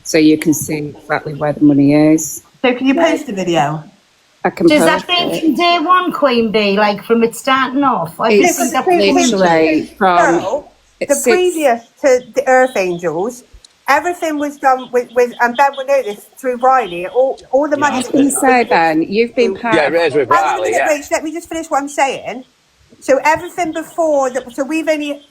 so you can see exactly where the money is. So can you post the video? I can Does post that been it. from day one, Queen Bee, like from it starting off? I It's think that's literally from the previous to the Earth Angels. Everything was done with and Ben will know this through Riley. All the money. I was going to say, Ben, you've been part of Reg with Hang on a Riley, minute, Rach, let me just finish what I'm saying. So everything before that,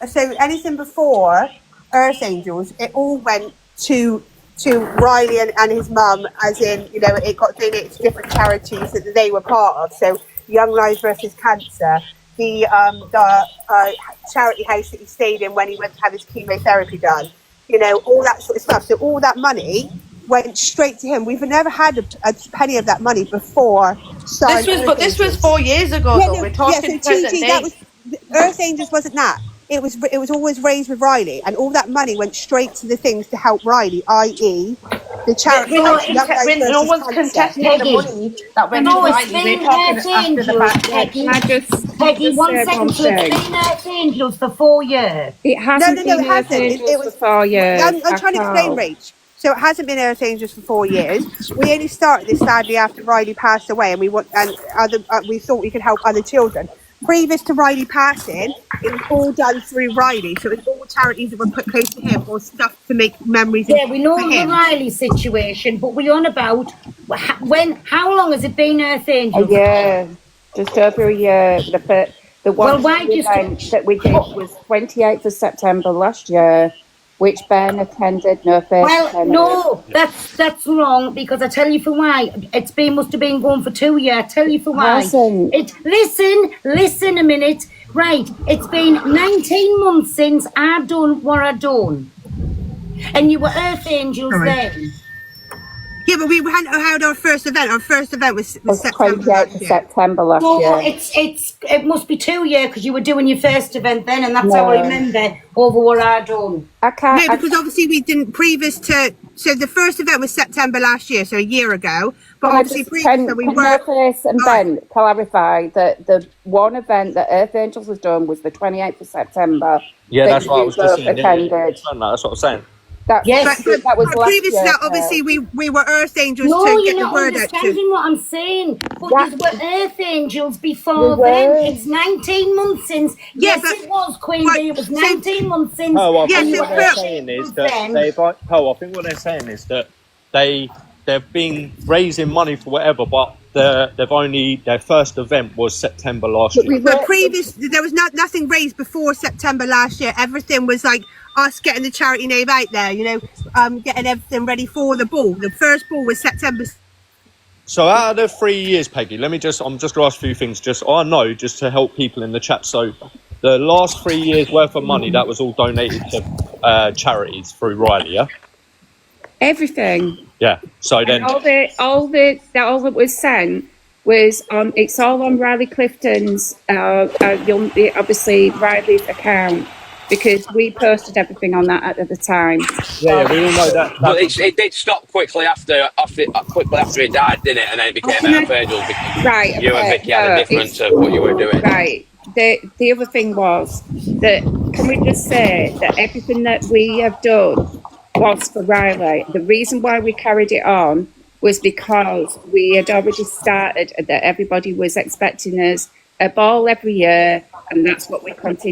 so anything before Earth Angels, it all went to Riley and his mum, as in, you know, it got donated to different charities that they were part of. So Young Lives versus Cancer, the charity house that he stayed in when he went to have his chemotherapy done, you know, all that sort of stuff. So all that money went straight to him. We've never had a penny of that money before. This was 4 years ago, though. We're talking present day. That was, Earth Angels wasn't that. It was always raised with Riley, and all that money went straight to the things to help Riley, i.e. the charity. No one's contesting the money that went to Riley. We're talking after the fact. Peggy, 1 second. So it's been Earth Angels for 4 years. It hasn't been Earth Angels for 4 years. I'm trying to explain, Rach. So it hasn't been Earth Angels for 4 years. We only started this sadly after Riley passed away, and we thought we could help other children. Previous to Riley passing, it was all done through Riley. So it was all charities that were put close to him or stuff to make memories. Yeah, we know the Riley situation, but we're on about how long has it been Earth Angels? A year, just over a year. The one event that we did was 28th of September last year, which Ben attended. No, that's wrong, because I tell you for why. Must have been going for 2 years. I tell you for why. Listen a minute. Right, it's been 19 months since I done what I done, and you were Earth Angels then. Yeah, but we hadn't had our first event. Our first event was September last year. It must be 2 years, because you were doing your first event then, and that's how I remember over what I done. Because obviously we didn't previous to. So the first event was September last year, so a year ago. But obviously previous to we were. And Ben clarify that the one event that Earth Angels has done was the 28th of September. Yeah, that's what I was just saying. Attended. That's what I'm saying. That was previous to that. Obviously, we were Earth Angels to get the word out to. You're not understanding what I'm saying. But you were Earth Angels before then. It's 19 months since. Yes, it was Queen Bee. It was 19 months since. I think what they're saying is that they've been raising money for whatever, but their first event was September last year. But there was nothing raised before September last year. Everything was like us getting the charity name out there, you know, getting everything ready for the ball. The first ball was September. So out of the 3 years, Peggy, I'm just going to ask a few things, just to help people in the chat. So the last 3 years worth of money, that was all donated to charities through Riley, yeah? Everything. Yeah. So then all that was sent was on. It's all on Riley Clifton's, obviously Riley's account, because we posted everything on that at the time. Yeah, we all know that. But it did stop quickly after he died, didn't it? And then it became Earth Angels. Right. You and Vicky had a difference of what you were doing. Right. The other thing was that, can we just say that everything that we have done was for Riley. The reason why we carried it on was because we had already started, that everybody was expecting us a ball every year, and that's what we thought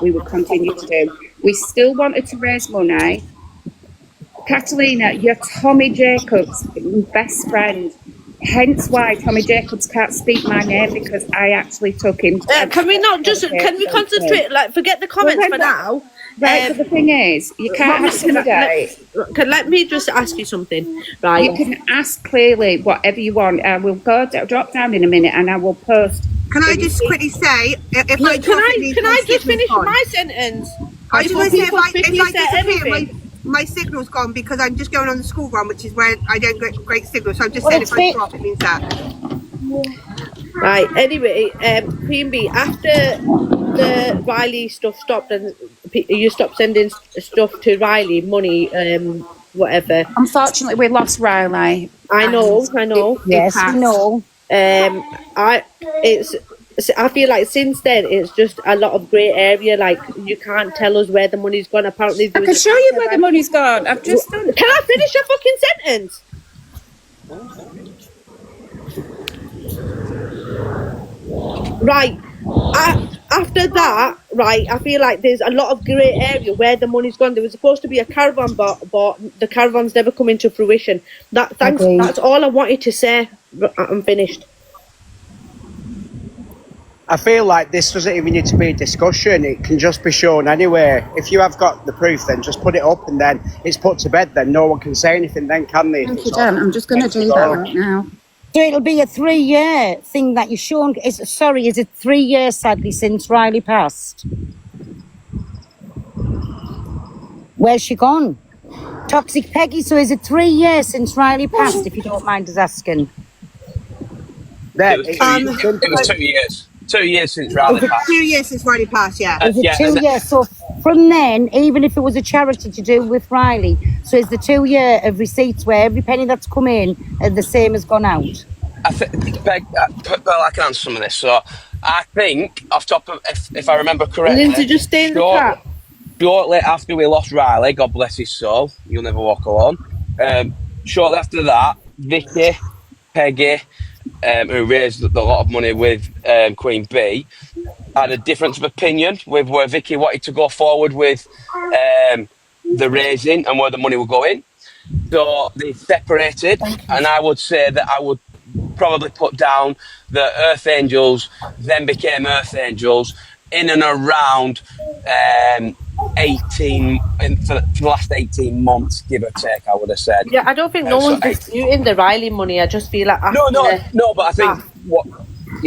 we would continue to do. We still wanted to raise money. Catalina, you're Tommy Jacobs' best friend, hence why Tommy Jacobs can't speak my name, because I actually took him. Can we concentrate, forget the comments for now? Right, but the thing is, you can't have somebody. Let me just ask you something, right? You can ask clearly whatever you want. I will drop down in a minute, and I will post. Can I just quickly say, can I just finish my sentence? I just want to say, if I disappear, my signal's gone, because I'm just going on the school run, which is where I don't get great signal. So I'm just saying, if I drop, it means that. Right. Anyway, Queen Bee, after the Riley stuff stopped and you stopped sending stuff to Riley, money, whatever. Unfortunately, we lost Riley. I know. Yes, we know. I feel like since then it's just a lot of grey area. Like you can't tell us where the money's gone. Apparently, I can show you where the money's gone. I've just done. Can I finish a fucking sentence? Right. After that, right, I feel like there's a lot of grey area where the money's gone. There was supposed to be a caravan bought, the caravan's never come into fruition. Thanks. Agreed. That's all I wanted to say. I'm finished. I feel like this doesn't even need to be a discussion. It can just be shown anyway. If you have got the proof, then just put it up and then it's put to bed. Then no one can say anything then, can they? Thank you, Dan. I'm just going to do that right now. So it'll be a 3-year thing that you're shown. Is it 3 years, sadly, since Riley passed? Where's she gone? Toxic Peggy, so is it 3 years since Riley passed, if you don't mind us asking? Then, It was 2 years. 2 years since Riley passed. 2 years since Riley passed, yeah. Is it Yeah, 2 years? So from then, even if it was a charity to do with Riley, so is the 2 year of receipts where every penny that's come in the same has gone out? I think, well, I can answer some of this. So I think, off top of, if I remember correctly, Lindsay, just stay in the chat. Shortly after we lost Riley, God bless his soul, you'll never walk alone. Shortly after that, Vicky, Peggy, who raised a lot of money with Queen Bee, had a difference of opinion with where Vicky wanted to go forward with the raising and where the money would go in. So they separated, and I would say that I would probably put down the Earth Angels then became Earth Angels in and around 18 for the last 18 months, give or take, I would have said. Yeah, I don't think no one's disputing the Riley money. I just feel like no, but I think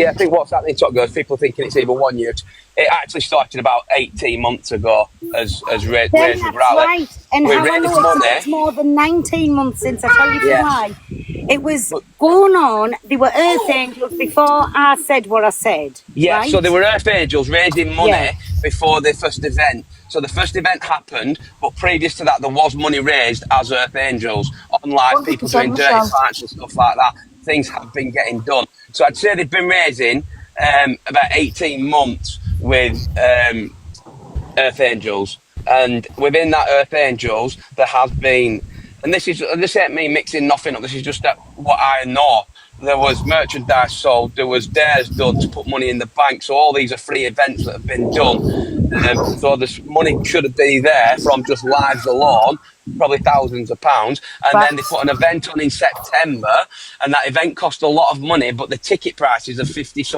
I think what's happening to girls, people are thinking it's even 1 year. It actually started about 18 months ago as raised with Riley. Right. And we how I raised know money. it's more than 19 months since, I tell you Yeah. why. It was going on, they were Earth Angels before I said what I said. Yeah, right? so they were Earth Angels raising money Yeah. before the first event. So the first event happened, but previous to that, there was money raised as Earth Angels on live, people 100% doing dirty Michelle. fights and stuff like that. Things have been getting done. So I'd say they've been raising about 18 months with Earth Angels. And within that Earth Angels, there has been, and this ain't me mixing nothing up, this is just what I know. There was merchandise sold, there was dares done to put money in the bank, so all these are free events that have been done. So this money should be there from just lives alone, probably thousands of pounds, and then they put an event on in September, and that event cost a lot of money, but the ticket prices of £50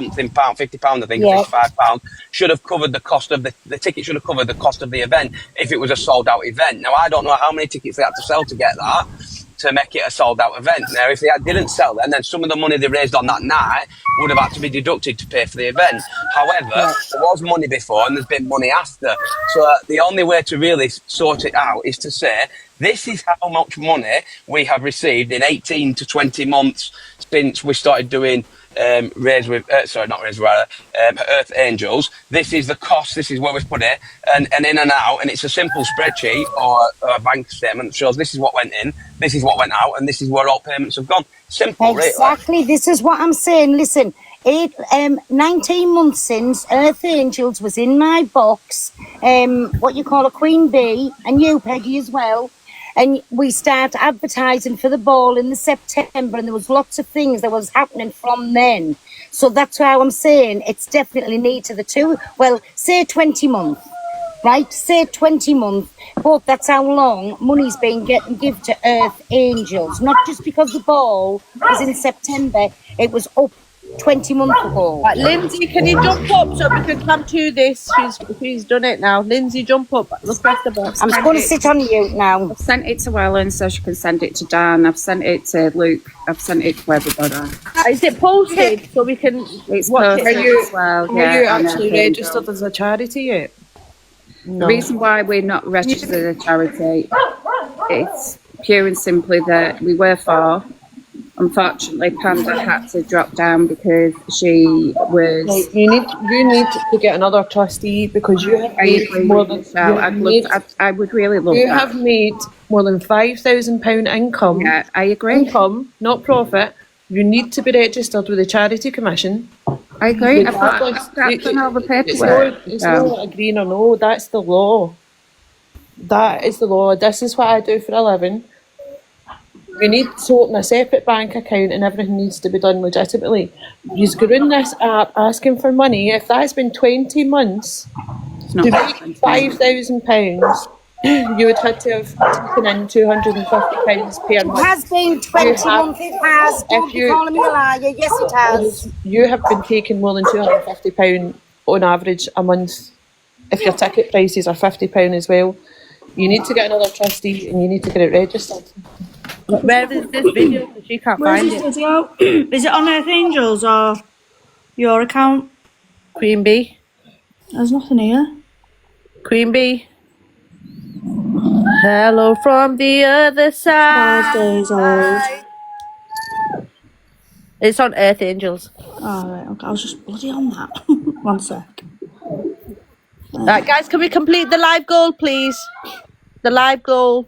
I think, Yeah. £55, should have covered the cost of the ticket should have covered the cost of the event if it was a sold out event. Now I don't know how many tickets they had to sell to get that, to make it a sold-out event. Now, if they didn't sell them, then some of the money they raised on that night would have had to be deducted to pay for the event. However, there was money before and there's been money after. So the only way to really sort it out is to say, this is how much money we have received in 18 to 20 months since we started doing Earth Angels. This is the cost, this is where we've put it, and in and out, and it's a simple spreadsheet or a bank statement that shows this is what went in, this is what went out, and this is where all payments have gone. Simple, Exactly, really. this is what I'm saying. Listen, 19 months since Earth Angels was in my box, what you call a Queen Bee, and you, Peggy, as well. And we start advertising for the ball in the September, and there was lots of things that was happening from then. So that's how I'm saying it's definitely need to the two. Well, say 20 months, right? Say 20 months, but that's how long money's been given to Earth Angels. Not just because the ball was in September, it was up 20 months ago. Lindsay, can you jump up so we can come to this? She's done it now. Lindsay, jump up. Look at the box. I'm just going to sit on mute now. I've sent it to Ellen so she can send it to Dan. I've sent it to Luke. I've sent it to everybody. Is it posted so we can It's watch posted it? as well. Are Yeah, you and actually everything. registered as a charity yet? The reason why we're not registered as a charity, it's pure and simply that we were for. Unfortunately, Panda had to drop down because she was. Like, you need to get another trustee because you have I made agree more with than Michelle. I would really love you that. have made more than £5,000 income. Yeah, I agree. Income, not profit. You need to be registered with the Charity Commission. I agree. I've Regardless, done all the it's paperwork. it's not agreeing or no. That's the law. That is the law. This is what I do for a living. You need to open a separate bank account and everything needs to be done legitimately. You go in this app asking for money. If that's been 20 months to make £5,000, you would have to have taken in £250 per It month. has been 20 months, it has. Don't be calling me a liar. Yes, it has. You have been taking more than £250 on average a month. If your ticket prices are £50 as well, you need to get another trustee and you need to get it registered. Where is this video? Because she can't Where's find this it. video? Is it on Earth Angels or your account? Queen Bee. There's nothing here. Queen Bee. Hello from the other 5 side. days old. It's on Earth Angels. Oh, right, okay. I was just bloody on that. 1 sec. Right, guys, can we complete the live goal, please? The live goal.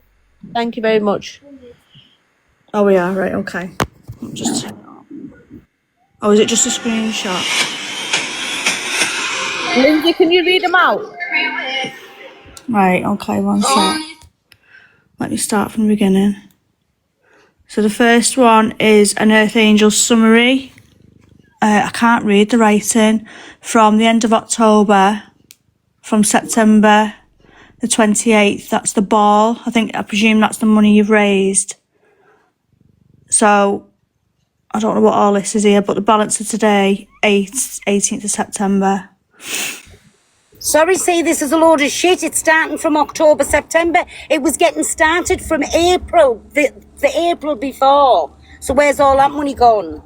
Thank you very much. Oh, we are, right, okay. Just turn it on. Oh, is it just a screenshot? Lindsay, can you read them out? Right, okay, 1 sec. Let me start from the beginning. So the first one is an Earth Angel summary. I can't read the writing. From the end of October, from September the 28th, that's the ball. I presume that's the money you've raised. So, I don't know what all this is here, but the balance of today, 18th of September. Sorry, see, this is a load of shit. It's starting from October, September. It was getting started from April, the April before. So where's all that money gone?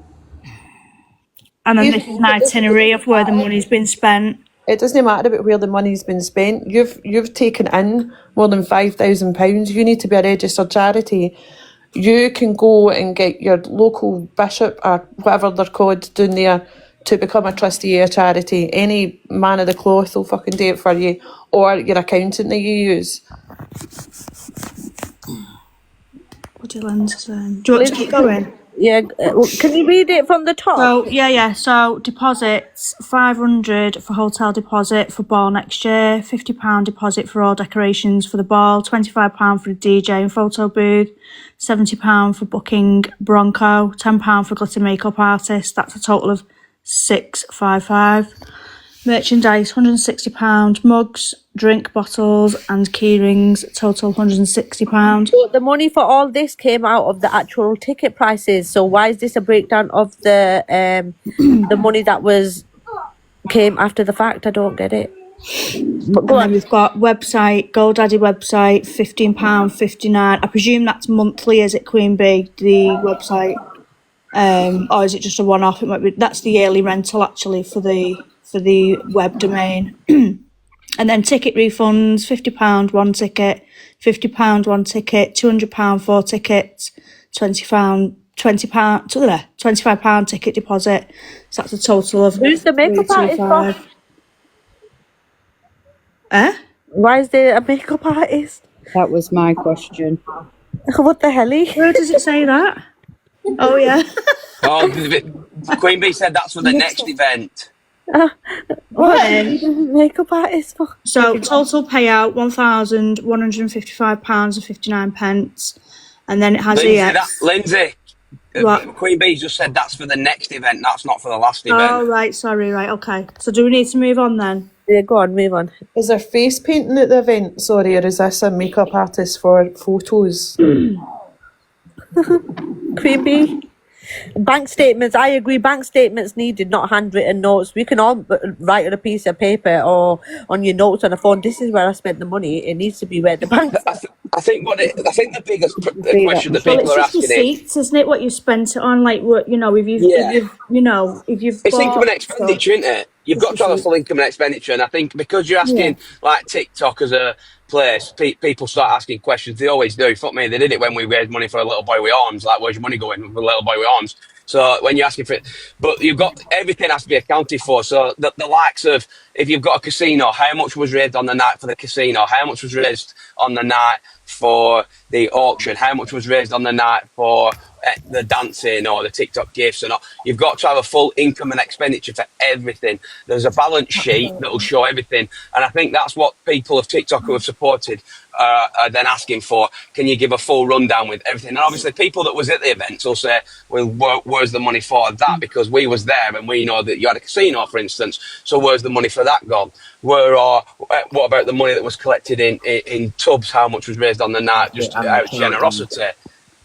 And then this is an itinerary of where the money's been spent. It doesn't matter about where the money's been spent. You've taken in more than £5,000. You need to be a registered charity. You can go and get your local bishop or whatever they're called down there to become a trustee of a charity. Any man of the cloth will fucking do it for you, or your accountant that you use. What do you lend us in? Do you want to keep going? Yeah, can you read it from the top? So, yeah. So, deposits, 500 for hotel deposit for ball next year, £50 deposit for all decorations for the ball, £25 for the DJ and photo booth, £70 for booking Bronco, £10 for glitter makeup artist. That's a total of £655. Merchandise, £160. Mugs, drink bottles and key rings, total £160. So the money for all this came out of the actual ticket prices. So why is this a breakdown of the money that came after the fact? I don't get it. But go And then on. we've got website, GoDaddy website, £15.59. I presume that's monthly, is it, Queen Bee, the website? Or is it just a one-off? It might be. That's the yearly rental actually for the web domain. And then ticket refunds, £50 one ticket, £50 one ticket, £200 4 tickets, £25 ticket deposit. So that's a total of Who's the makeup artist from? Why is there a makeup artist? That was my question. What the hell? Where does it say that? Oh yeah. Oh, Queen Bee said that's for the next event. What? Makeup artist for? So total payout £1,155.59, and then it has Lindsay, What? Queen Bee just said that's for the next event. That's not for the last event. Oh right, sorry, right, okay. So do we need to move on then? Yeah, go on, move on. Is there face painting at the event? Sorry, or is this a makeup artist for photos? Queen Bee. Bank statements, I agree, bank statements needed, not handwritten notes. We can all write on a piece of paper or on your notes on a phone, this is where I spent the money. It needs to be where the bank. I think the biggest question that Well, people it's are just asking receipts, isn't it? What you spent it on, like what if you've it's bought income and expenditure, isn't it? You've got to have a full income and expenditure, and I think because you're asking like TikTok as a place, people start asking questions. They always do. Fuck me, they did it when we raised money for a little boy with arms. Like, where's your money going for a little boy with arms? So when you're asking for it, but you've got everything has to be accounted for. So the likes of if you've got a casino, how much was raised on the night for the casino? How much was raised on the night for the auction? How much was raised on the night for the dancing or the TikTok gifts and all. You've got to have a full income and expenditure for everything. There's a balance sheet that will show everything. And I think that's what people of TikTok who have supported are then asking for. Can you give a full rundown with everything? And obviously people that was at the events will say, well, where's the money for that? Because we was there and we know that you had a casino, for instance. So where's the money for that gone? What about the money that was collected in tubs? How much was raised on the night just out of generosity?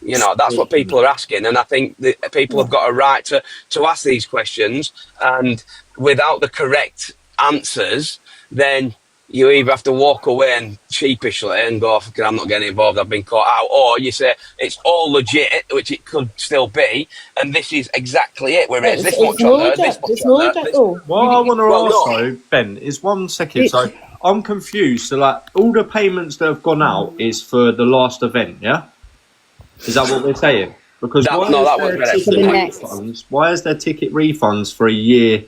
You know, that's what people are asking. And I think that people have got a right to ask these questions. And without the correct answers, then you either have to walk away and sheepishly and go, I'm not getting involved, I've been caught out. Or you say, it's all legit, which it could still be. And this is exactly it. We raised this much on there, this much on there. What I want to ask though, Ben, is 1 second. So I'm confused. So like all the payments that have gone out is for the last event, yeah? Is that what we're saying? Because why is there ticket refunds for a year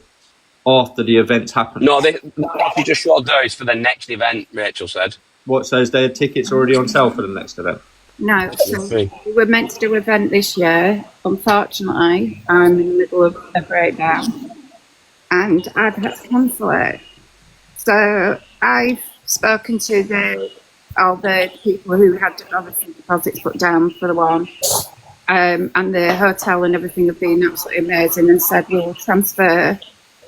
after the events happen? No, you just showed those for the next event, Rachel said. What, so is there tickets already on sale for the next event? No, so we were meant to do an event this year. Unfortunately, I'm in the middle of a breakdown and I've had to cancel it. So I've spoken to all the people who had obviously deposits put down for the one, and the hotel and everything have been absolutely amazing and said we'll transfer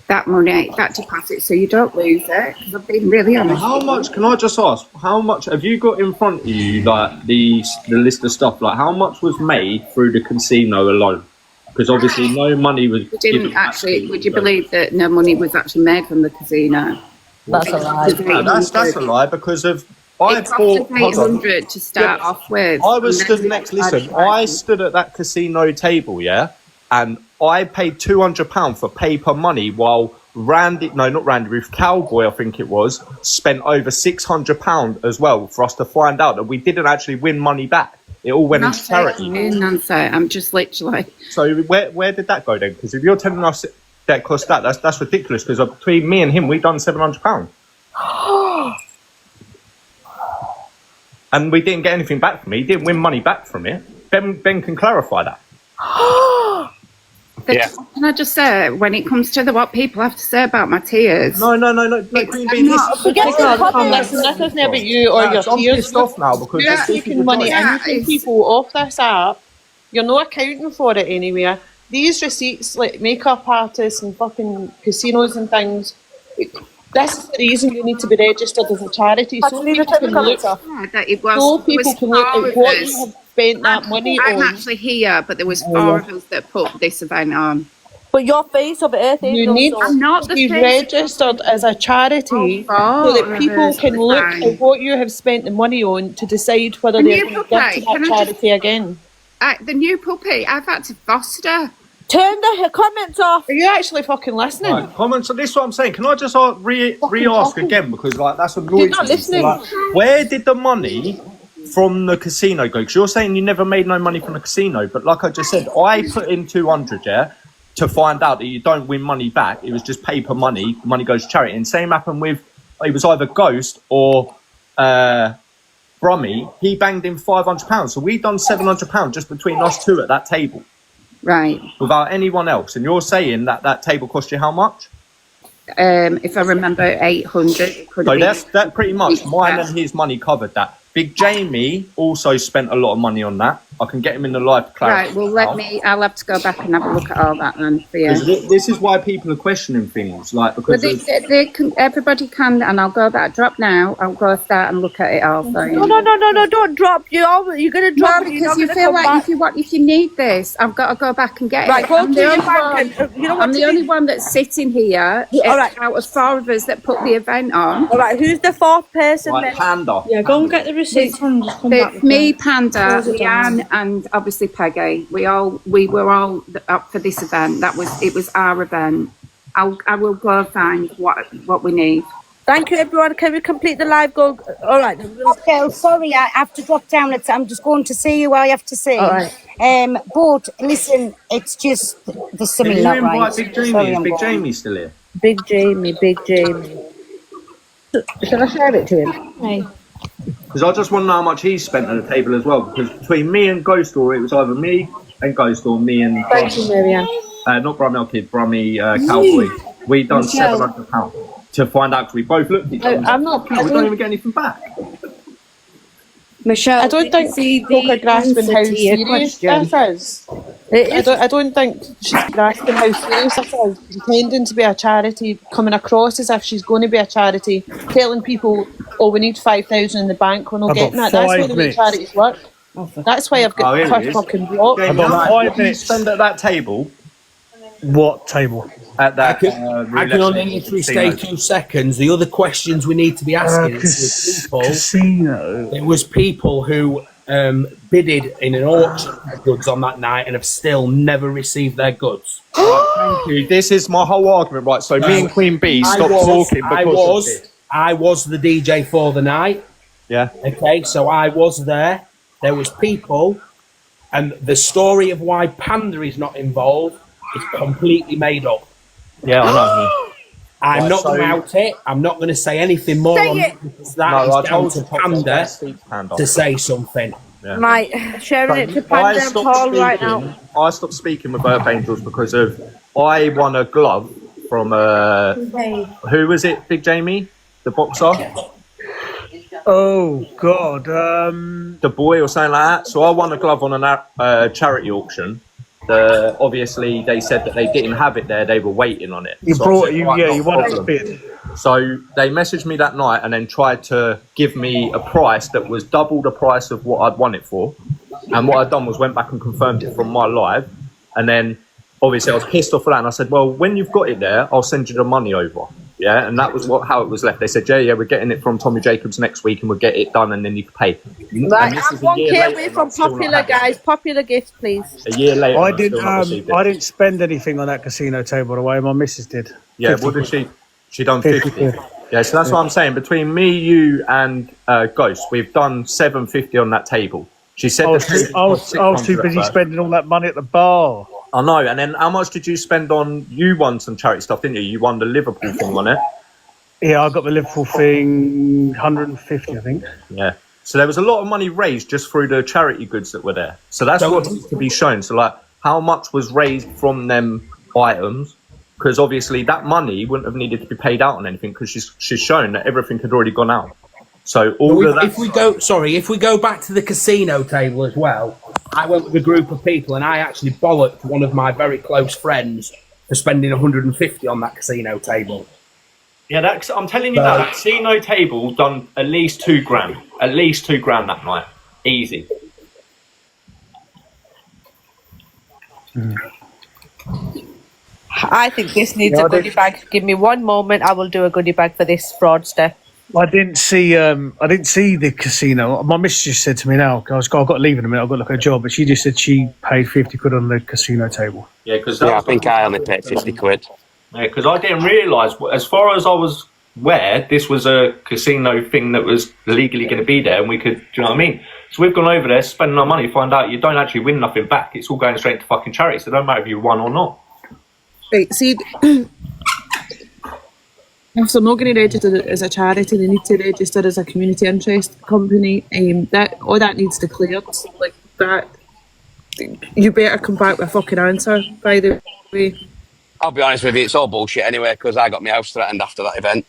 that money, that deposit, so you don't lose it, because I've been really honest. How much, can I just ask, how much have you got in front of you, like the list of stuff, like how much was made through the casino alone? Because obviously no money was we didn't actually, would you believe that no money was actually made from the casino? That's a lie. No, that's a lie, because of I bought 800 to start off with. I was stood next. Listen, I stood at that casino table, yeah, and I paid £200 for paper money, while Ruth Cowboy, I think it was, spent over £600 as well for us to find out that we didn't actually win money back. It all went into charity. I'm just literally. So where did that go then? Because if you're telling us that cost that's ridiculous. Because between me and him, we've done £700. And we didn't get anything back from it. He didn't win money back from it. Ben can clarify that. Yeah. Can I just say, when it comes to what people have to say about my tears? No. Queen Bee, Listen, this isn't about you or your I'm tears. pissed off now because You're taking money in from people off this app. You're not accounting for it anywhere. These receipts, like makeup artists and fucking casinos and things, this is the reason you need to be registered as a charity. So people can look at what you have spent that money on. I'm actually here, but there was 4 of us that put this event on. But your face of Earth Angels. You need to be registered as a charity so that people can look at what you have spent the money on to decide whether they're going to give to that charity again. The new puppy, I've had to foster. Turn the comments off. Are you actually fucking listening? Right, comments. So this is what I'm saying. Can I just re-ask again, because like that's annoying. You're not listening. Like, where did the money from the casino go? Because you're saying you never made no money from the casino, but like I just said, I put in 200, yeah, to find out that you don't win money back. It was just paper money. Money goes to charity. And same happened with, it was either Ghost or Brummy. He banged in £500, so we done £700 just between us two at that table. Right. Without anyone else. And you're saying that table cost you how much? If I remember, 800. So that pretty much mine and his money covered that. Big Jamie also spent a lot of money on that. I can get him in the live class. Right, well, I'll have to go back and have a look at all that then for you. This is why people are questioning things, like, because they can, everybody can, and I'll go that drop now. I'll go start and look at it all. So, No, don't drop. You're going to drop. No, because you feel like if you need this, I've got to go back and get it. Go to your bank. I'm the only one that's sitting here. All right. Out of 4 of us that put the event on. All right, who's the 4th person? like Panda. Yeah, go and get the receipts and just come back. It's me, Panda, Leanne, and obviously Peggy. We were all up for this event. It was our event. I will go find what we need. Thank you, everyone. Can we complete the live goal? All right. Okay, sorry, I have to drop down. I'm just going to see you. I have to see. All right. But listen, it's just there's something not right. Big Jamie? Is Big Jamie still here? Big Jamie. Shall I share it to him? Hey. Because I just want to know how much he spent at the table as well. Because between me and Ghost Story, it was either me, and Ghost, or me and Thank you, Marianne. not Brummy Kid, Brummy Cowboy, we done £700 to find out, because we both looked at each other. I'm not. We don't even get anything back. Michelle, I don't think folk are grasping how serious this is. I don't think she's grasping how serious this is. Pretending to be a charity, coming across as if she's going to be a charity, telling people, "Oh, we need 5,000 in the bank. We're not getting that." That's why the way charities work. That's why I've got her fucking blocked. About 5 minutes spend at that table. What table? At that. I can only literally stay 2 seconds. The other questions we need to be asking is people. Casino. It was people who bidded in an auction for goods on that night and have still never received their goods. Right, thank you. This is my whole argument, right? So me and Queen Bee stopped talking because of this. I was the DJ for the night. Yeah. Okay, so I was there. There was people, and the story of why Panda is not involved is completely made up. Yeah, I know. I'm not going to out it. I'm not going to say anything more on it because that is down to Panda to say something. Yeah. Right, sharing it to Panda and Paul right now. I stopped speaking with Earth Angels because of I won a glove from who was it? Big Jamie, the boxer. Oh God, the boy or something like that. So I won a glove on a charity auction. Obviously, they said that they didn't have it there. They were waiting on it. You So brought I said, you, "Right, yeah, not you a won a problem." bid. So they messaged me that night and then tried to give me a price that was double the price of what I'd won it for. And what I'd done was went back and confirmed it from my live. And then obviously I was pissed off for that. And I said, well, when you've got it there, I'll send you the money over. Yeah. And that was how it was left. They said, yeah, we're getting it from Tommy Jacobs next week and we'll get it done and then you can pay. Right, I'm 1K away from Popular, guys. Popular gifts, please. A year later, I didn't spend anything on that casino table the way my missus did. Yeah, what did she? She done 50. Yeah, so that's what I'm saying. Between me, you, and Ghost, we've done $750 on that table. She said I was too busy spending all that money at the bar. I know. And then how much did you spend on? You won some charity stuff, didn't you? You won the Liverpool thing on it. Yeah, I got the Liverpool thing, 150, I think. Yeah. So there was a lot of money raised just through the charity goods that were there. So that's what needs to be shown. So like, how much was raised from them items? Because obviously that money wouldn't have needed to be paid out on anything because she's shown that everything had already gone out. So all of that. If we go back to the casino table as well, I went with a group of people and I actually bollocked one of my very close friends for spending 150 on that casino table. Yeah, I'm telling you that casino table done at least £2,000. At least £2,000 that night. Easy. I think this needs a goodie bag. Give me 1 moment. I will do a goodie bag for this fraudster. I didn't see the casino. My missus just said to me now, I've got to leave in a minute, I've got to look at a job, but she just said she paid 50 quid on the casino table. Yeah, because I think I only paid 50 quid. Yeah, because I didn't realise, as far as I was aware, this was a casino thing that was legally going to be there and we could, do you know what I mean? So we've gone over there, spending our money, find out you don't actually win nothing back. It's all going straight to fucking charity, so it don't matter if you won or not. Right, see, if they're not going to register as a charity, they need to register as a community interest company. That all that needs declared. Like that, you better come back with a fucking answer. By the way, I'll be honest with you, it's all bullshit anyway because I got my house threatened after that event.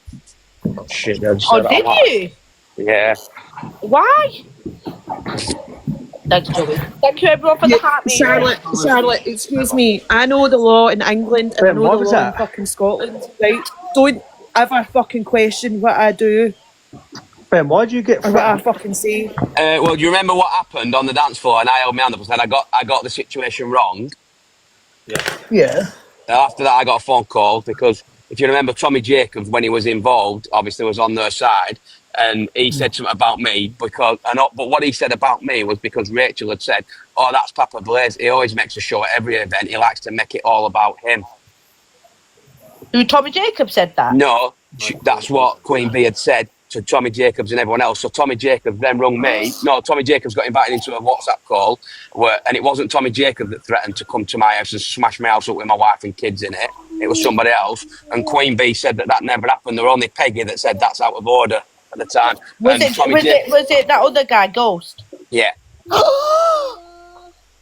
Oh shit! Did you? Yeah. Why? Thanks, Joey. Thank you everyone for the heart. Charlotte, excuse me. I know the law in England and I know the law in fucking Scotland. Right? Don't ever fucking question what I do. Ben, why do you get or what I fucking say? Well, do you remember what happened on the dance floor? And I held my hand up and said I got the situation wrong. Yeah. After that, I got a phone call because if you remember, Tommy Jacobs, when he was involved, obviously was on their side, and he said something about me but what he said about me was because Rachel had said, "Oh, that's Papa Blaze. He always makes a show at every event. He likes to make it all about him." Who, Tommy Jacobs said that? No, that's what Queen Bee had said to Tommy Jacobs and everyone else. So Tommy Jacobs then rung me. No, Tommy Jacobs got invited into a WhatsApp call, and it wasn't Tommy Jacobs that threatened to come to my house and smash my house up with my wife and kids in it. It was somebody else. And Queen Bee said that never happened. There were only Peggy that said that's out of order at the time. Was it that other guy, Ghost? Yeah.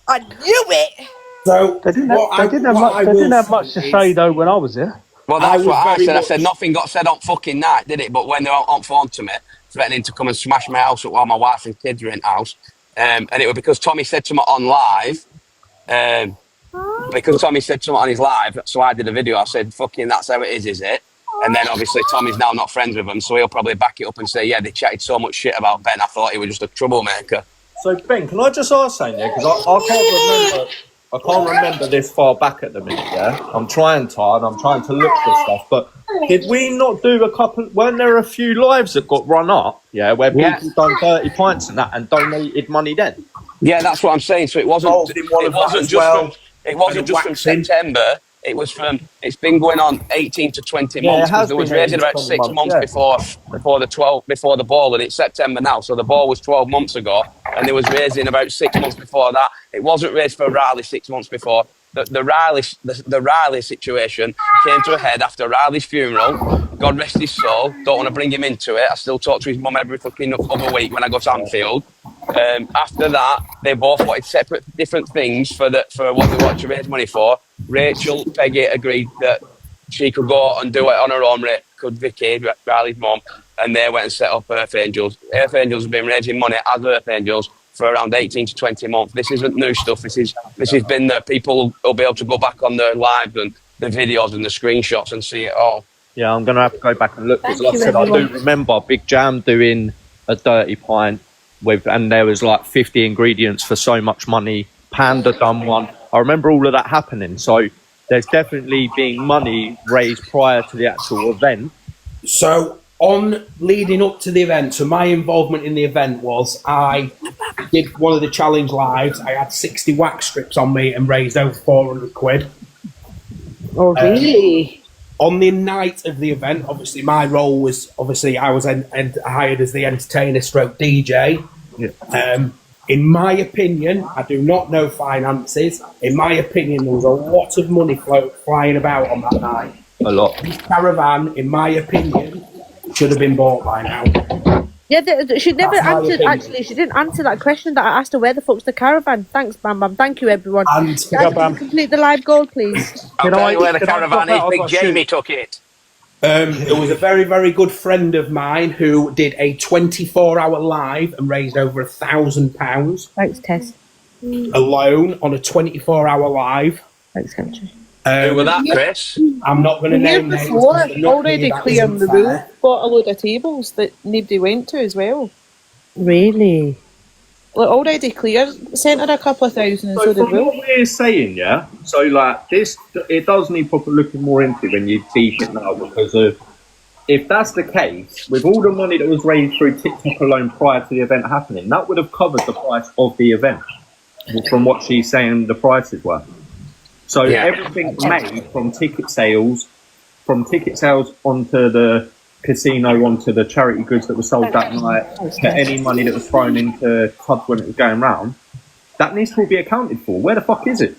I I knew it. So They didn't have much to say though when I was there. Well, I that's was what I very said. I much- said nothing got said on fucking night, did it? But when they were on phone to me, threatening to come and smash my house up while my wife and kids were in the house, and it was because Tommy said something on live. Because Tommy said something on his live, so I did a video. I said, "Fucking, that's how it is it?" And then obviously Tommy's now not friends with them, so he'll probably back it up and say, "Yeah, they chatted so much shit about Ben. I thought he was just a troublemaker." So Ben, can I just ask something? Yeah, because I can't remember this far back at the minute. Yeah, I'm trying to look for stuff. But did we not do a couple? Weren't there a few lives that got run up? Yeah, where people done 30 pints and that and donated money then. Yeah, that's what I'm saying. So it wasn't. Involved in one It of that wasn't as just well. it wasn't And just from waxing. September. It was from. It's been going on 18 to 20 Yeah, it months. has There was been raising 18 to about 20 6 months, months yeah. before the ball, and it's September now. So the ball was 12 months ago, and there was raising about 6 months before that. It wasn't raised for Riley 6 months before. The Riley situation came to a head after Riley's funeral. God rest his soul. Don't want to bring him into it. I still talk to his mum every fucking other week when I go to Anfield. After that, they both wanted separate, different things for what they wanted to raise money for. Rachel, Peggy agreed that she could go and do it on her own. Could Vicky, Riley's mum, and they went and set up Earth Angels. Earth Angels have been raising money as Earth Angels for around 18 to 20 months. This isn't new stuff. This has been there. People will be able to go back on their lives and the videos and the screenshots and see it all. Yeah, I'm going to have to go back and look. Because like I said, everyone. I do remember Big Jam doing a dirty pint and there was like 50 ingredients for so much money. Panda done one. I remember all of that happening. So there's definitely been money raised prior to the actual event. So on leading up to the event, so my involvement in the event was I did one of the challenge lives. I had 60 wax strips on me and raised over 400 quid. Oh, really? On the night of the event, obviously my role was I was hired as the entertainer stroke DJ. Yeah. In my opinion, I do not know finances. In my opinion, there was a lot of money flying about on that night. A lot. This caravan, in my opinion, should have been bought by now. Yeah, she never That's my answered. opinion. Actually, she didn't answer that question that I asked her. Where the fuck's the caravan? Thanks, Bam Bam. Thank you, everyone. And Guys, can you complete the live goal, please? I'll tell you where the can I caravan pop is. out? Big I've got Jamie took it. it was a very, very good friend of mine who did a 24-hour live and raised over £1,000 Thanks, Tess. alone on a 24-hour live. Thanks, Country. Who was that, Chris? I'm not going to The year name names. before, because they're not already me, that clearing isn't the roof, fair. bought a load of tables that nobody went to as well. Really? Like already cleared, sent her a couple of thousand and so So did from Will. what we're saying, yeah, so like this, it does need proper looking more into when you teach it now, because of, if that's the case, with all the money that was raised through TikTok alone prior to the event happening, that would have covered the price of the event, from what she's saying the prices were. So Yeah. everything made from ticket sales onto the casino, onto the charity goods that were sold that night, to any money that was thrown into clubs when it was going round, that needs to all be accounted for. Where the fuck is it?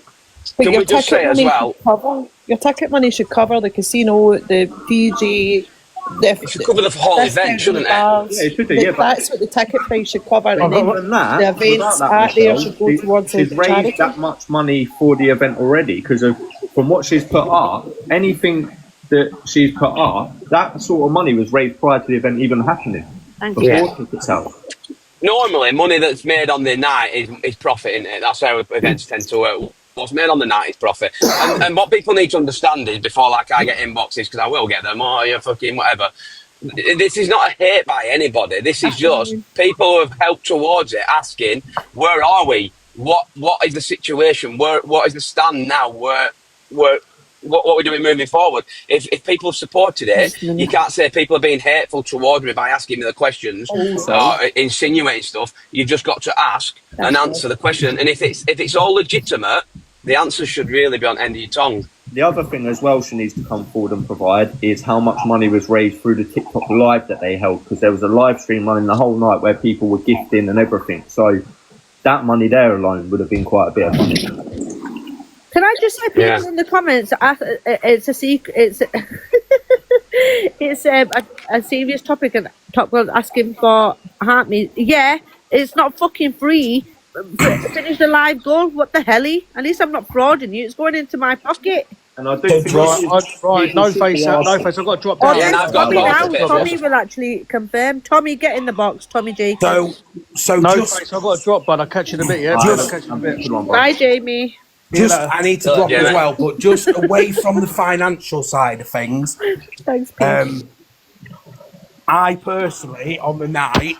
But Can your we just ticket say as money well- should cover, your ticket money should cover the casino, the DJ, It should cover the whole event, shouldn't it? Yeah, it should do, yeah, but- That's what the ticket price should cover. And Other then than that, the events without that, out there Michelle, should go towards the she's raised charity. that much money for the event already, because from what she's put up, anything that she's put up, that sort of money was raised prior to the event even happening. Thank Before you. ticket sales. Normally, money that's made on the night is profit, isn't it? That's how events tend to work. What's made on the night is profit. And what people need to understand is, before like I get inboxes, because I will get them, oh, you're fucking whatever. This is not a hate by anybody. This is just people who have helped towards it asking, where are we? What is the situation? What is the stand now? What we're doing moving forward? If people have supported it, you can't say people are being hateful towards me by asking me the questions or insinuating stuff. You've just got to ask and answer the question. And if it's all legitimate, the answer should really be on the end of your tongue. The other thing as well she needs to come forward and provide is how much money was raised through the TikTok live that they held, because there was a live stream running the whole night where people were gifting and everything. So that money there alone would have been quite a bit of money. Can I just say, people Yeah. in the comments, it's a secret. It's a serious topic, and Top Girl's asking for Heart Me. Yeah, it's not fucking free. finish the live goal. What the hell? At least I'm not frauding you. It's going into my pocket. And I do Right, think right, no face, no face. I've got to drop Oh, down. Yeah, there's I've got Tommy lots now. of pictures. Tommy will actually confirm. Tommy, get in the box. Tommy J. So No just face, I've got to drop, but I'll catch you in a bit, yeah? Just- I'll catch you in a bit. Bye, Jamie. I need to drop Yeah, as mate. well, but just away from the financial side of things, Thanks, Pete. I personally, on the night,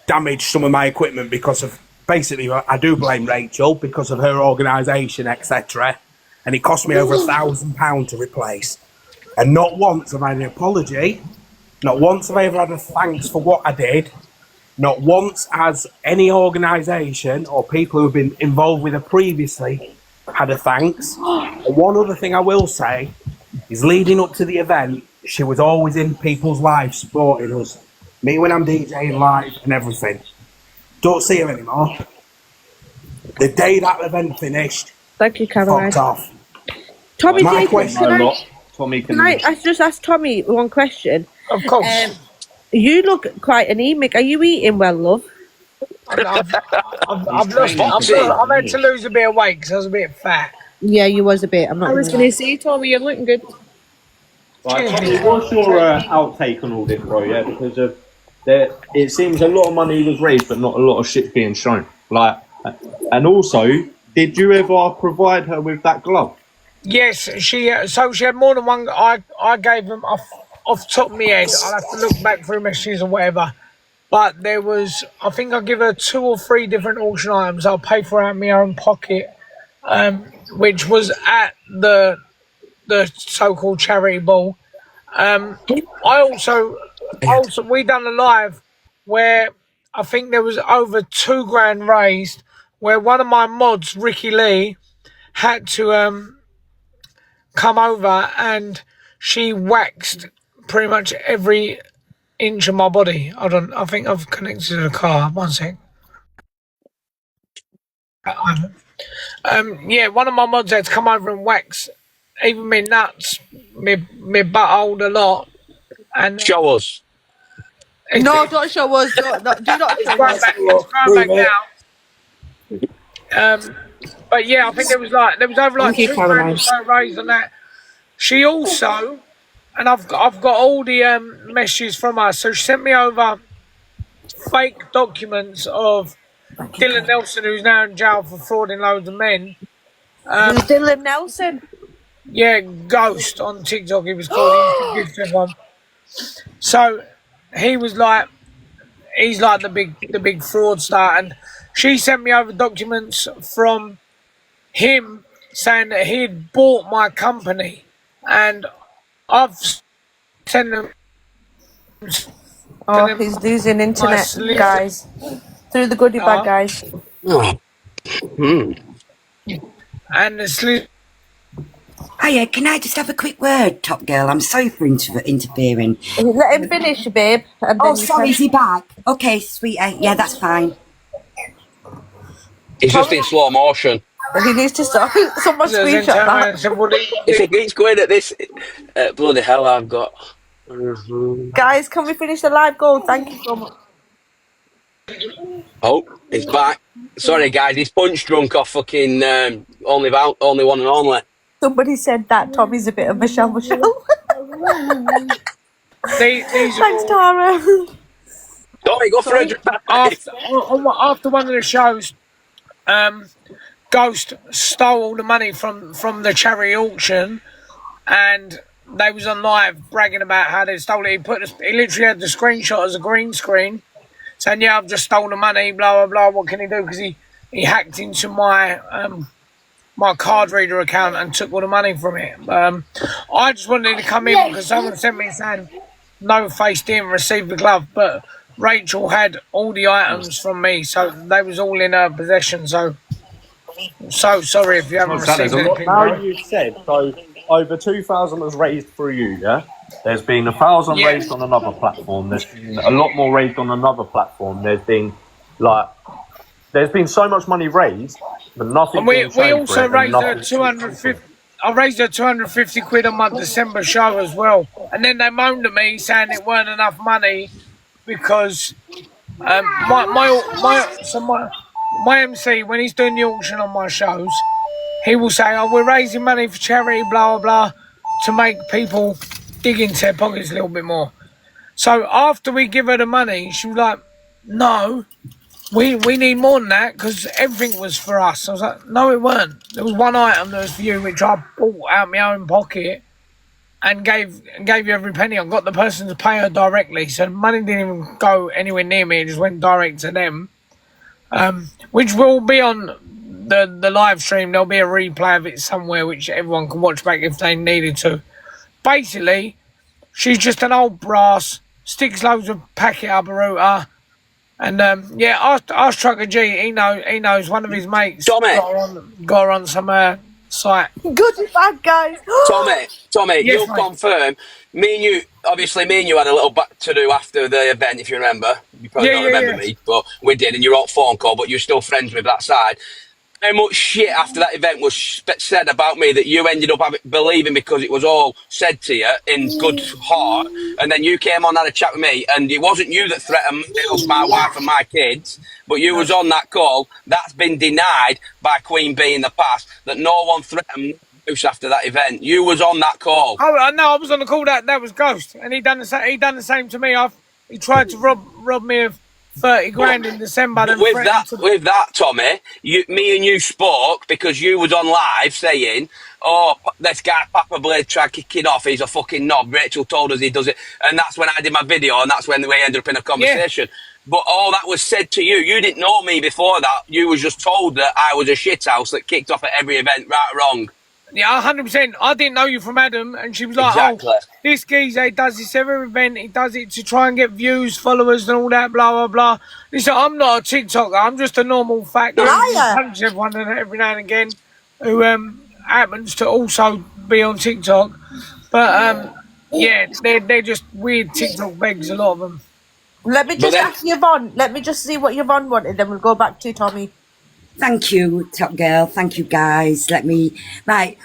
damaged some of my equipment because of, basically, I do blame Rachel because of her organisation, etc. And it cost me over £1,000 to replace. And not once have I had an apology, not once have I ever had a thanks for what I did, not once has any organisation or people who've been involved with her previously had a thanks. And one other thing I will say is leading up to the event, she was always in people's lives supporting us. Me when I'm DJing live and everything. Don't see her anymore. The day that event finished, Thank you, Caroline. fucked off. Tommy My J. question- Tommy Can I just ask Tommy one question? Of course. You look quite anemic. Are you eating well, love? I've lost. I'm meant to lose a bit of weight because I was a bit fat. Yeah, you was a bit. I'm not. I was gonna going lie. to say, Tommy, you're looking good. Right, Tommy, what's your outtake on all this, bro? Yeah, because of it seems a lot of money was raised, but not a lot of shit being shown. Like, and also, did you ever provide her with that glove? Yes, she. So she had more than one. I gave them off the top of my head. I'll have to look back through messages or whatever. But there was, I think I'll give her 2 or 3 different auction items. I'll pay for out of my own pocket, which was at the so-called charity ball. We done a live where I think there was over £2,000 raised, where one of my mods, Ricky Lee, had to come over and she waxed pretty much every inch of my body. Hold on, I think I've connected to the car. One sec. Yeah, one of my mods had to come over and wax even my nuts, my butthole a lot. And Show us. No, don't show us. Do not It's show going us. back, but yeah, I think there was over like Thank you, Caroline. £2,000 raised on that. She also, and I've got all the messages from her. So she sent me over fake documents of Dylan Nelson, who's now in jail for frauding loads of men. Who's Dylan Nelson? Yeah, Ghost on TikTok. He was called. He used to give to everyone. So he was like, he's like the big fraudster, and she sent me over documents from him saying that he had bought my company, and I've sent them. Oh, he's losing internet, solicitor. guys. Through the goodie bag, guys. Oh. And the solicitor. Hiya, can I just have a quick word, Top Girl? I'm sorry for interfering. Let him finish, babe. And Oh, then you sorry, can- is he back? Okay, sweetie. Yeah, that's fine. It's just in slow motion. He needs to stop. Someone screenshot that. If it keeps going at this, bloody hell, I've got. Guys, can we finish the live goal? Thank you so much. Oh, he's back. Sorry, guys, he's punch drunk off fucking only one and only. Somebody said that Tommy's a bit of Michelle. Thanks, Tara. Tommy, go for it. After one of the shows, Ghost stole all the money from the charity auction, and they was on live bragging about how they stole it. He literally had the screenshot as a green screen, saying, "Yeah, I've just stolen the money." Blah blah blah. What can he do? Because he hacked into my my card reader account and took all the money from it. I just wanted to come in because someone sent me saying No Face didn't receive the glove, but Rachel had all the items from me, so they was all in her possession. So sorry if you haven't received anything. Now you said so. Over 2,000 was raised through you, yeah? There's been 1,000 raised on another platform. There's been a lot more raised on another platform. There's been so much money raised, but nothing. And we also raised her 250. I raised her 250 quid on my December show as well. And then they moaned at me saying it weren't enough money because my my MC, when he's doing the auction on my shows, he will say, "Oh, we're raising money for charity, blah blah blah," to make people dig into their pockets a little bit more. So after we give her the money, she was like, "No, we need more than that because everything was for us." I was like, "No, it weren't. There was one item that was for you, which I bought out of my own pocket and gave you every penny. I got the person to pay her directly, so the money didn't even go anywhere near me. It just went direct to them." Which will be on the live stream. There'll be a replay of it somewhere, which everyone can watch back if they needed to. Basically, she's just an old brass, sticks loads of packet up her router. And ask Trucker G. He knows one of his mates Tommy. got her on some site. Good and bad, guys. Tommy, Yes, you'll mate. confirm. Me and you had a little back to do after the event, if you remember. You probably don't remember me, but we did, and you're on phone call, but you're still friends with that side. How much shit after that event was said about me that you ended up believing because it was all said to you in good heart, and then you came on and had a chat with me, and it wasn't you that threatened my wife and my kids, but you was on that call. That's been denied by Queen Bee in the past, that no one threatened Bruce after that event. You was on that call. Oh no, I was on the call. That was Ghost, and he done the same to me. He tried to rob me of 30 grand in December. But with that, Tommy, me and you spoke because you was on live saying, "Oh, this guy Papa Blade tried kicking off. He's a fucking knob. Rachel told us he does it," and that's when I did my video, and that's when we ended up in a conversation. Yeah. But all that was said to you. You didn't know me before that. You was just told that I was a shithouse that kicked off at every event, right or wrong. Yeah, 100%. I didn't know you from Adam, and she was like, exactly. "Oh, this geezer, he does this every event. He does it to try and get views, followers, and all that, blah, blah, blah." Listen, I'm not a TikToker. I'm just a normal fat guy who punches everyone every now and again who happens to also be on TikTok. But, yeah, they're just weird TikTok begs, a lot of them. Let me just ask Yvonne. Let me just see what Yvonne wanted, then we'll go back to Tommy. Thank you, Top Girl. Thank you, guys. I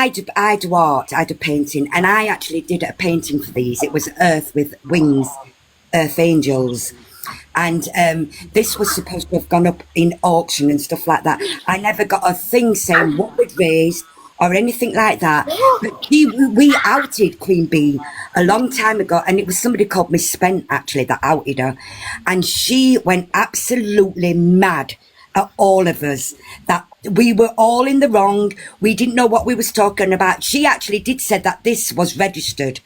do art. I do painting, and I actually did a painting for these. It was Earth with Wings, Earth Angels, and this was supposed to have gone up in auction and stuff like that. I never got a thing saying what we'd raised or anything like that. But we outed Queen Bee a long time ago, and it was somebody called Miss Spent actually that outed her, and she went absolutely mad at all of us, that we were all in the wrong. We didn't know what we was talking about. She actually did say that this was registered,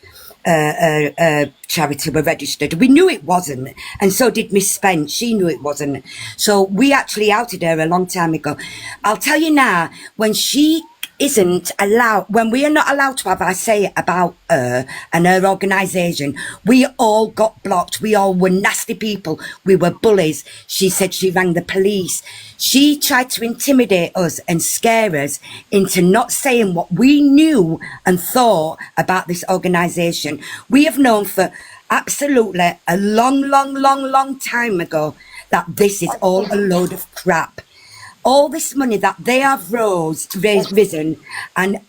charity were registered. We knew it wasn't, and so did Miss Spence. She knew it wasn't. So we actually outed her a long time ago. I'll tell you now, when she isn't allowed, when we are not allowed to have our say about her and her organisation, we all got blocked. We all were nasty people. We were bullies. She said she rang the police. She tried to intimidate us and scare us into not saying what we knew and thought about this organisation. We have known for absolutely a long time ago that this is all a load of crap. All this money that they have risen, and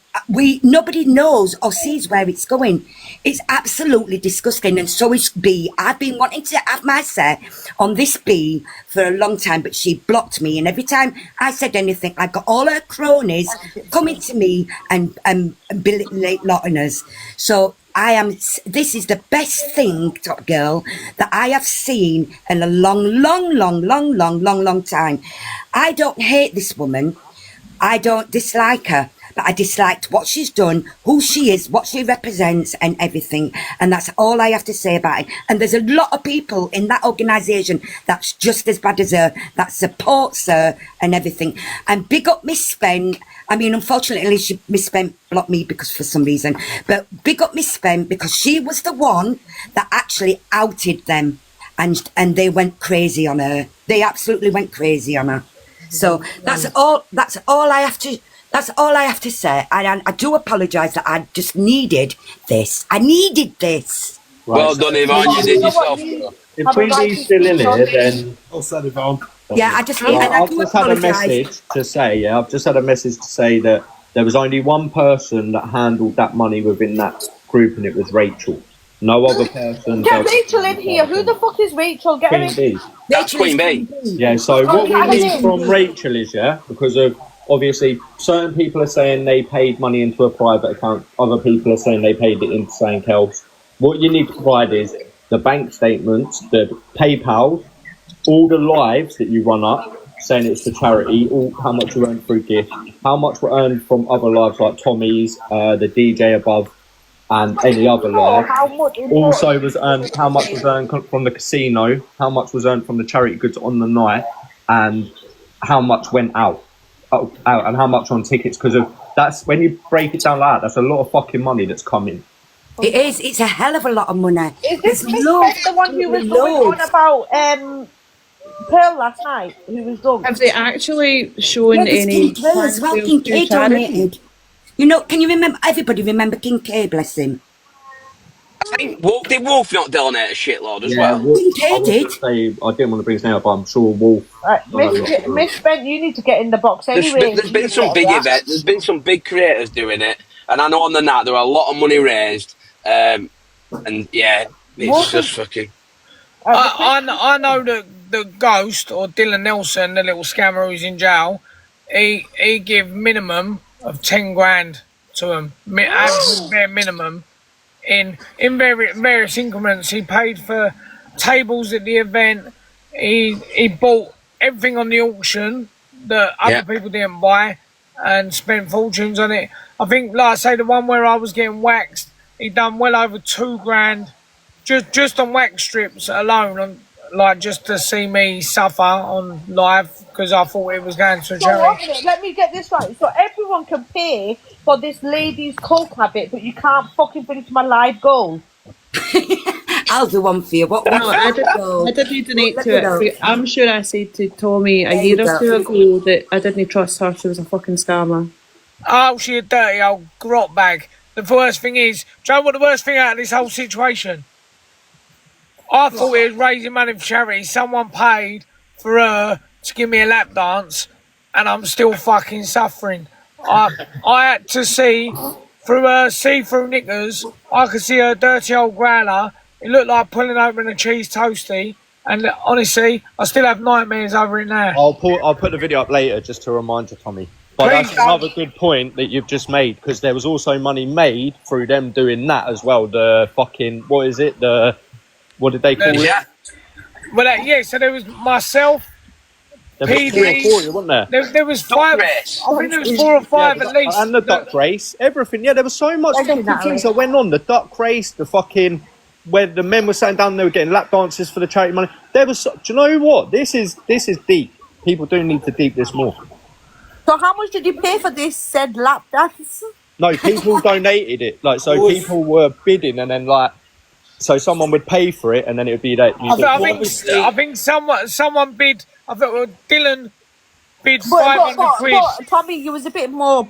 nobody knows or sees where it's going. It's absolutely disgusting, and so is Bee. I've been wanting to have my say on this Bee for a long time, but she blocked me, and every time I said anything, I got all her cronies coming to me and belittling us. So this is the best thing, Top Girl, that I have seen in a long time. I don't hate this woman. I don't dislike her, but I disliked what she's done, who she is, what she represents, and everything. And that's all I have to say about it. And there's a lot of people in that organisation that's just as bad as her, that supports her and everything. And big up Miss Spence. I mean, unfortunately, Miss Spence blocked me because for some reason. But big up Miss Spence because she was the one that actually outed them, and they went crazy on her. They absolutely went crazy on her. So that's all I have to say. I do apologise that I just needed this. I needed this. Right. Well done, Yvonne. You did yourself. If Queen Bee's still in here, then I'll say Yvonne. Yeah, I've just had a message to say. Yeah, I've just had a message to say that there was only one person that handled that money within that group, and it was Rachel. No other person. Get does- Rachel in here. Who the fuck is Rachel? Get her Queen in. Bee. That's Queen Bee. Yeah, so what we need from Rachel is, because of obviously certain people are saying they paid money into a private account, other people are saying they paid it into something else. What you need to provide is the bank statements, the PayPal, all the lives that you run up, saying it's for charity, all how much you earned through gift, how much were earned from other lives like Tommy's, the DJ above, and any other live. Also was earned, how much was earned from the casino, how much was earned from the charity goods on the night, and how much went out and how much on tickets, because of that's when you break it down like that, that's a lot of fucking money that's coming. It is. It's a hell of a lot of money. Is this There's Miss loads, Beth the one who was going on loads. about Pearl last night? Who was done? Have they actually shown Yeah, there's any? King K as well. plans King to K charity? donated. You know, can you remember? Everybody remember King K? Bless him. I think did Wolf not donate a shitload as Yeah, well? Wolf, King K I was did. gonna say, I didn't want to bring his name up, but I'm sure Wolf. Right, done a lot. Miss Bent, you need to get in the box anyway. There's been some big events. There's been some big creators doing it, and I know on the night there were a lot of money raised. And yeah, it's just fucking. I know that the ghost or Dylan Nelson, the little scammer who's in jail, he give minimum of 10 grand to him, absolute bare minimum. In various increments, he paid for tables at the event. He bought everything on the auction that other people didn't buy, and spent fortunes on it. I think, like I say, the one where I was getting waxed, he done well over 2 grand just on wax strips alone, like just to see me suffer on live because I thought it was going to a So wait a charity. minute, let me get this right. So everyone can pay for this lady's coke habit, but you can't fucking bring it to my live goal. I'll do one for you. What? No, I didn't donate to it. I'm sure I said to Tommy a year or two ago that I didn't trust her. She was a fucking scammer. Oh, she a dirty old grot bag. The worst thing is, do you know what the worst thing out of this whole situation? I thought it was raising money for charity. Someone paid for her to give me a lap dance, and I'm still fucking suffering. I had to see through her see-through knickers. I could see her dirty old growler. It looked like pulling open a cheese toastie. And honestly, I still have nightmares over it now. I'll put the video up later just to remind you, Tommy. But Please, that's another good point that you've just made, because there was also money made through them doing that as well. The fucking, what is it? What did they call it? Well, yeah, so there was myself, There was 3 or 4, wasn't there? there was 5. I think there was 4 or 5 at least. And the duck race, everything. Yeah, there was so much fucking things that went on. The duck race, the fucking, where the men were sitting down, they were getting lap dances for the charity money. There was, do you know what? This is deep. People do need to deep this more. So how much did you pay for this said lap dance? No, people donated it. Like, so people were bidding, and then like, so someone would pay for it, and then it would be that. I think someone bid. I think Dylan bid 500 quid. But Tommy, you was a bit more